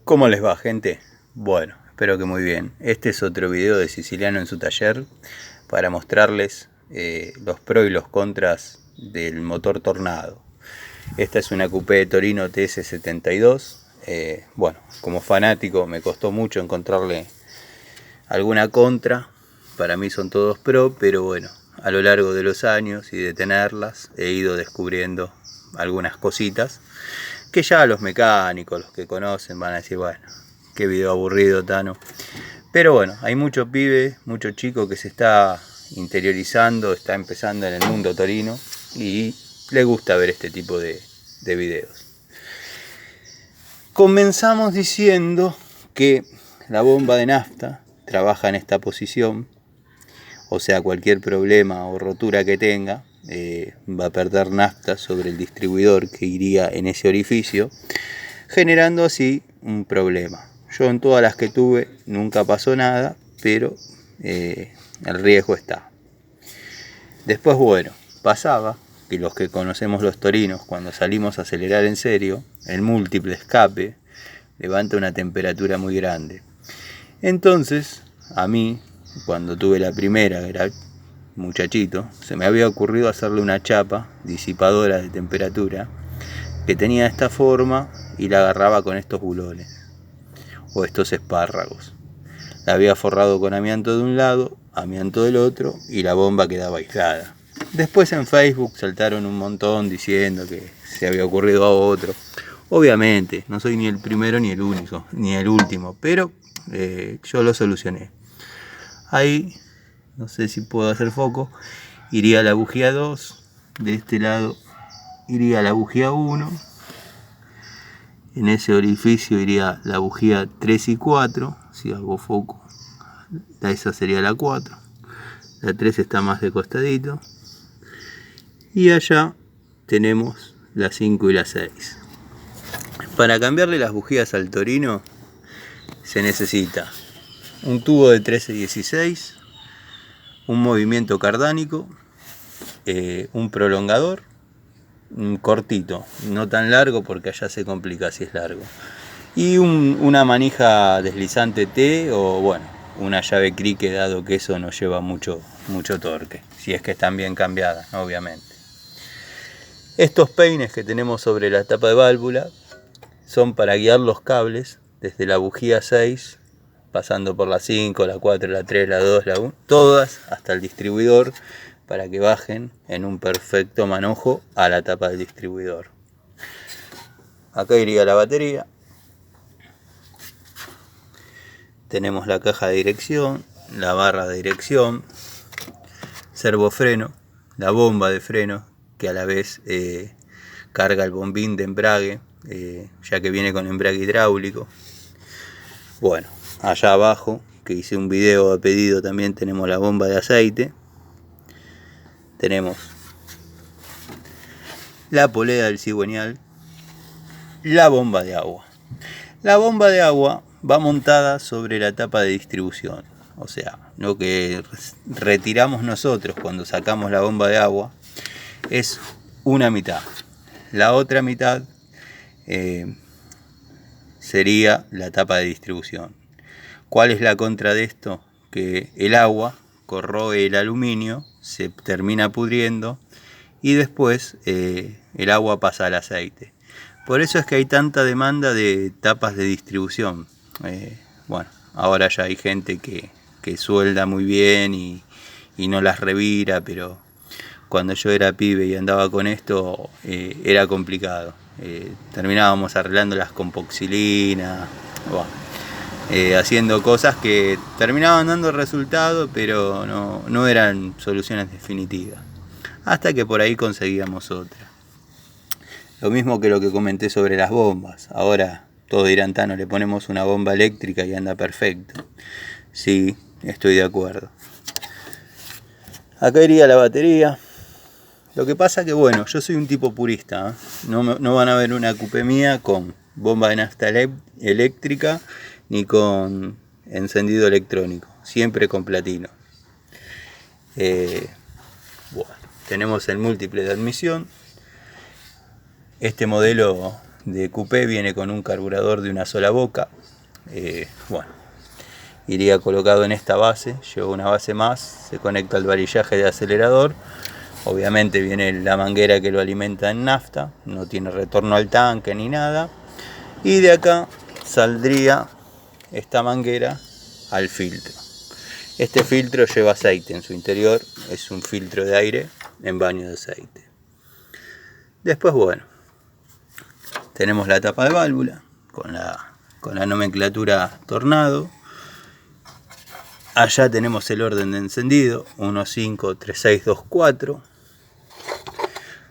¿Cómo les va, gente? Bueno, espero que muy bien. Este es otro video de Siciliano en su taller para mostrarles los pros y los contras del motor Tornado. Esta es una coupé de Torino TS72. Bueno, como fanático me costó mucho encontrarle alguna contra. Para mí son todos pro, pero bueno, a lo largo de los años y de tenerlas he ido descubriendo algunas cositas que ya los mecánicos, los que conocen, van a decir, bueno, qué video aburrido, Tano. Pero bueno, hay mucho pibe, mucho chico que se está interiorizando, está empezando en el mundo torino y le gusta ver este tipo de videos. Comenzamos diciendo que la bomba de nafta trabaja en esta posición, o sea, cualquier problema o rotura que tenga, va a perder nafta sobre el distribuidor que iría en ese orificio, generando así un problema. Yo en todas las que tuve nunca pasó nada, pero el riesgo está. Después, bueno, pasaba que los que conocemos los torinos, cuando salimos a acelerar en serio, el múltiple escape levanta una temperatura muy grande. Entonces, a mí, cuando tuve la primera, era muchachito, se me había ocurrido hacerle una chapa disipadora de temperatura que tenía esta forma y la agarraba con estos bulones o estos espárragos. La había forrado con amianto de un lado, amianto del otro y la bomba quedaba aislada. Después en Facebook saltaron un montón diciendo que se había ocurrido a otro. Obviamente, no soy ni el primero ni el único, ni el último, pero yo lo solucioné. Ahí, no sé si puedo hacer foco, iría la bujía 2, de este lado iría la bujía 1, en ese orificio iría la bujía 3 y 4, si hago foco, esa sería la 4, la 3 está más de costadito, y allá tenemos la 5 y la 6. Para cambiarle las bujías al Torino se necesita un tubo de 13-16, un movimiento cardánico, un prolongador, un cortito, no tan largo porque allá se complica si es largo, y una manija deslizante T o bueno, una llave crique, dado que eso no lleva mucho torque, si es que están bien cambiadas, obviamente. Estos peines que tenemos sobre la tapa de válvula son para guiar los cables desde la bujía 6, pasando por la 5, la 4, la 3, la 2, la 1, todas hasta el distribuidor, para que bajen en un perfecto manojo a la tapa del distribuidor. Acá iría la batería. Tenemos la caja de dirección, la barra de dirección, servofreno, la bomba de freno, que a la vez carga el bombín de embrague, ya que viene con embrague hidráulico. Bueno, allá abajo, que hice un video a pedido, también tenemos la bomba de aceite. Tenemos la polea del cigüeñal, la bomba de agua. La bomba de agua va montada sobre la tapa de distribución. O sea, lo que retiramos nosotros cuando sacamos la bomba de agua es una mitad. La otra mitad sería la tapa de distribución. ¿Cuál es la contra de esto? Que el agua corroe el aluminio, se termina pudriendo y después el agua pasa al aceite. Por eso es que hay tanta demanda de tapas de distribución. Bueno, ahora ya hay gente que suelda muy bien y no las revira, pero cuando yo era pibe y andaba con esto era complicado. Terminábamos arreglándolas con poxilina, bueno, haciendo cosas que terminaban dando resultado, pero no eran soluciones definitivas. Hasta que por ahí conseguíamos otra. Lo mismo que lo que comenté sobre las bombas. Ahora todos dirán, Tano, le ponemos una bomba eléctrica y anda perfecto. Sí, estoy de acuerdo. Acá iría la batería. Lo que pasa que bueno, yo soy un tipo purista, ¿eh? No van a ver una coupé mía con bomba de nafta eléctrica ni con encendido electrónico, siempre con platino. Bueno, tenemos el múltiple de admisión. Este modelo de coupé viene con un carburador de una sola boca. Bueno, iría colocado en esta base, lleva una base más, se conecta al varillaje de acelerador. Obviamente viene la manguera que lo alimenta en nafta, no tiene retorno al tanque ni nada. Y de acá saldría esta manguera al filtro. Este filtro lleva aceite en su interior, es un filtro de aire en baño de aceite. Después, bueno, tenemos la tapa de válvula con la nomenclatura Tornado. Allá tenemos el orden de encendido, 1, 5, 3, 6, 2, 4.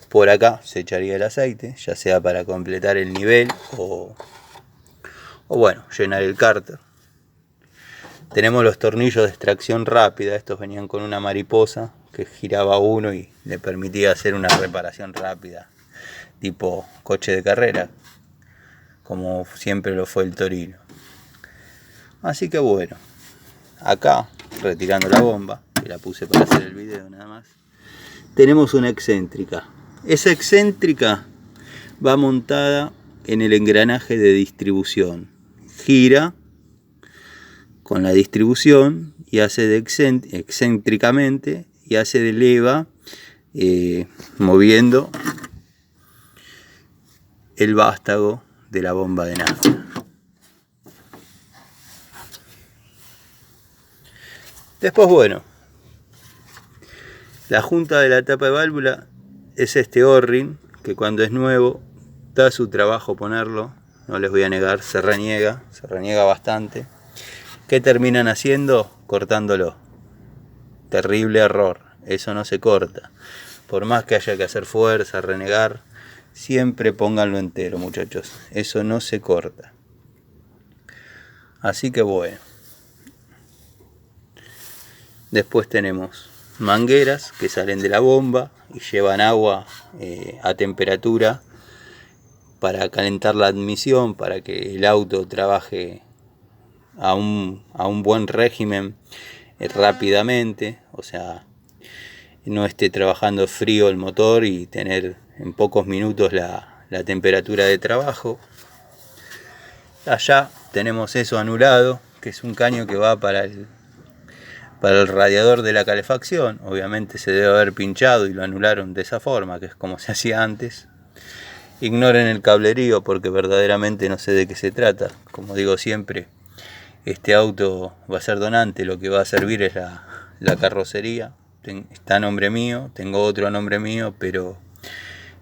Por acá se echaría el aceite, ya sea para completar el nivel o bueno, llenar el cárter. Tenemos los tornillos de extracción rápida, estos venían con una mariposa que giraba uno y le permitía hacer una reparación rápida, tipo coche de carrera, como siempre lo fue el Torino. Así que bueno, acá, retirando la bomba, que la puse para hacer el video nada más, tenemos una excéntrica. Esa excéntrica va montada en el engranaje de distribución. Gira con la distribución y hace de excéntricamente y hace de leva, moviendo el vástago de la bomba de nafta. Después, bueno, la junta de la tapa de válvula es este O-ring que cuando es nuevo da su trabajo ponerlo, no les voy a negar, se reniega bastante. ¿Qué terminan haciendo? Cortándolo. Terrible error, eso no se corta. Por más que haya que hacer fuerza, renegar, siempre pónganlo entero, muchachos. Eso no se corta. Así que bueno. Después tenemos mangueras que salen de la bomba y llevan agua a temperatura para calentar la admisión, para que el auto trabaje a un buen régimen rápidamente, o sea, no esté trabajando frío el motor y tener en pocos minutos la temperatura de trabajo. Allá tenemos eso anulado, que es un caño que va para el radiador de la calefacción. Obviamente se debe haber pinchado y lo anularon de esa forma, que es como se hacía antes. Ignoren el cablerío porque verdaderamente no sé de qué se trata. Como digo siempre, este auto va a ser donante, lo que va a servir es la carrocería. Está a nombre mío, tengo otro a nombre mío, pero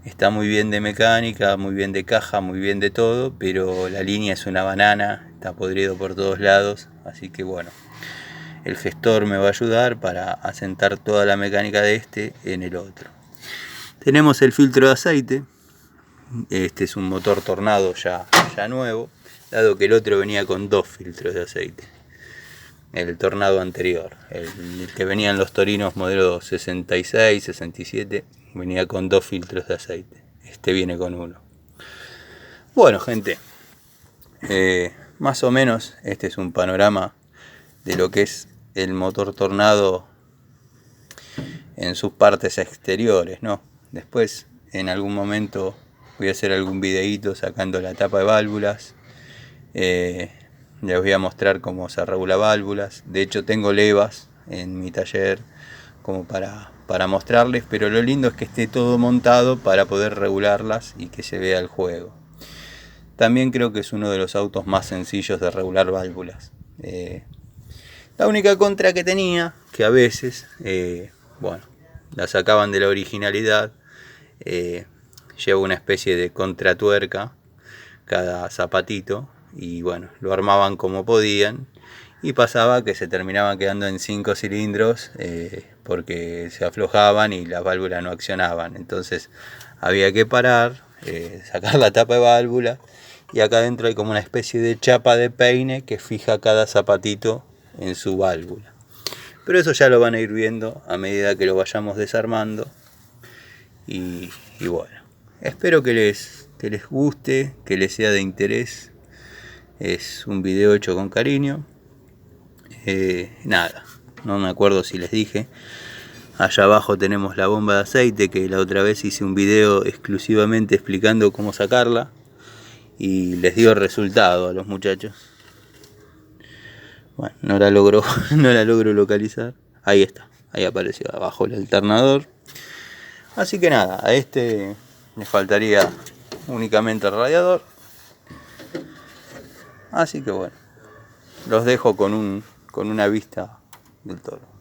está muy bien de mecánica, muy bien de caja, muy bien de todo, pero la línea es una banana, está podrido por todos lados, así que bueno, el gestor me va a ayudar para asentar toda la mecánica de este en el otro. Tenemos el filtro de aceite. Este es un motor Tornado ya nuevo, dado que el otro venía con 2 filtros de aceite. El Tornado anterior, el que venía en los Torinos modelo 66, 67, venía con 2 filtros de aceite. Este viene con 1. Bueno, gente, más o menos este es un panorama de lo que es el motor Tornado en sus partes exteriores, ¿no? Después, en algún momento, voy a hacer algún videíto sacando la tapa de válvulas. Les voy a mostrar cómo se regula válvulas. De hecho, tengo levas en mi taller como para mostrarles, pero lo lindo es que esté todo montado para poder regularlas y que se vea el juego. También creo que es uno de los autos más sencillos de regular válvulas. La única contra que tenía, que a veces, bueno, la sacaban de la originalidad, lleva una especie de contratuerca cada zapatito y bueno, lo armaban como podían y pasaba que se terminaban quedando en 5 cilindros porque se aflojaban y las válvulas no accionaban. Entonces había que parar, sacar la tapa de válvula y acá adentro hay como una especie de chapa de peine que fija cada zapatito en su válvula. Pero eso ya lo van a ir viendo a medida que lo vayamos desarmando y bueno, espero que les guste, que les sea de interés. Es un video hecho con cariño. Nada, no me acuerdo si les dije. Allá abajo tenemos la bomba de aceite, que la otra vez hice un video exclusivamente explicando cómo sacarla. y les dio resultado a los muchachos. Bueno, no la logro localizar. Ahí está, ahí apareció abajo el alternador. Así que nada, a este le faltaría únicamente el radiador. Así que bueno, los dejo con una vista del toro.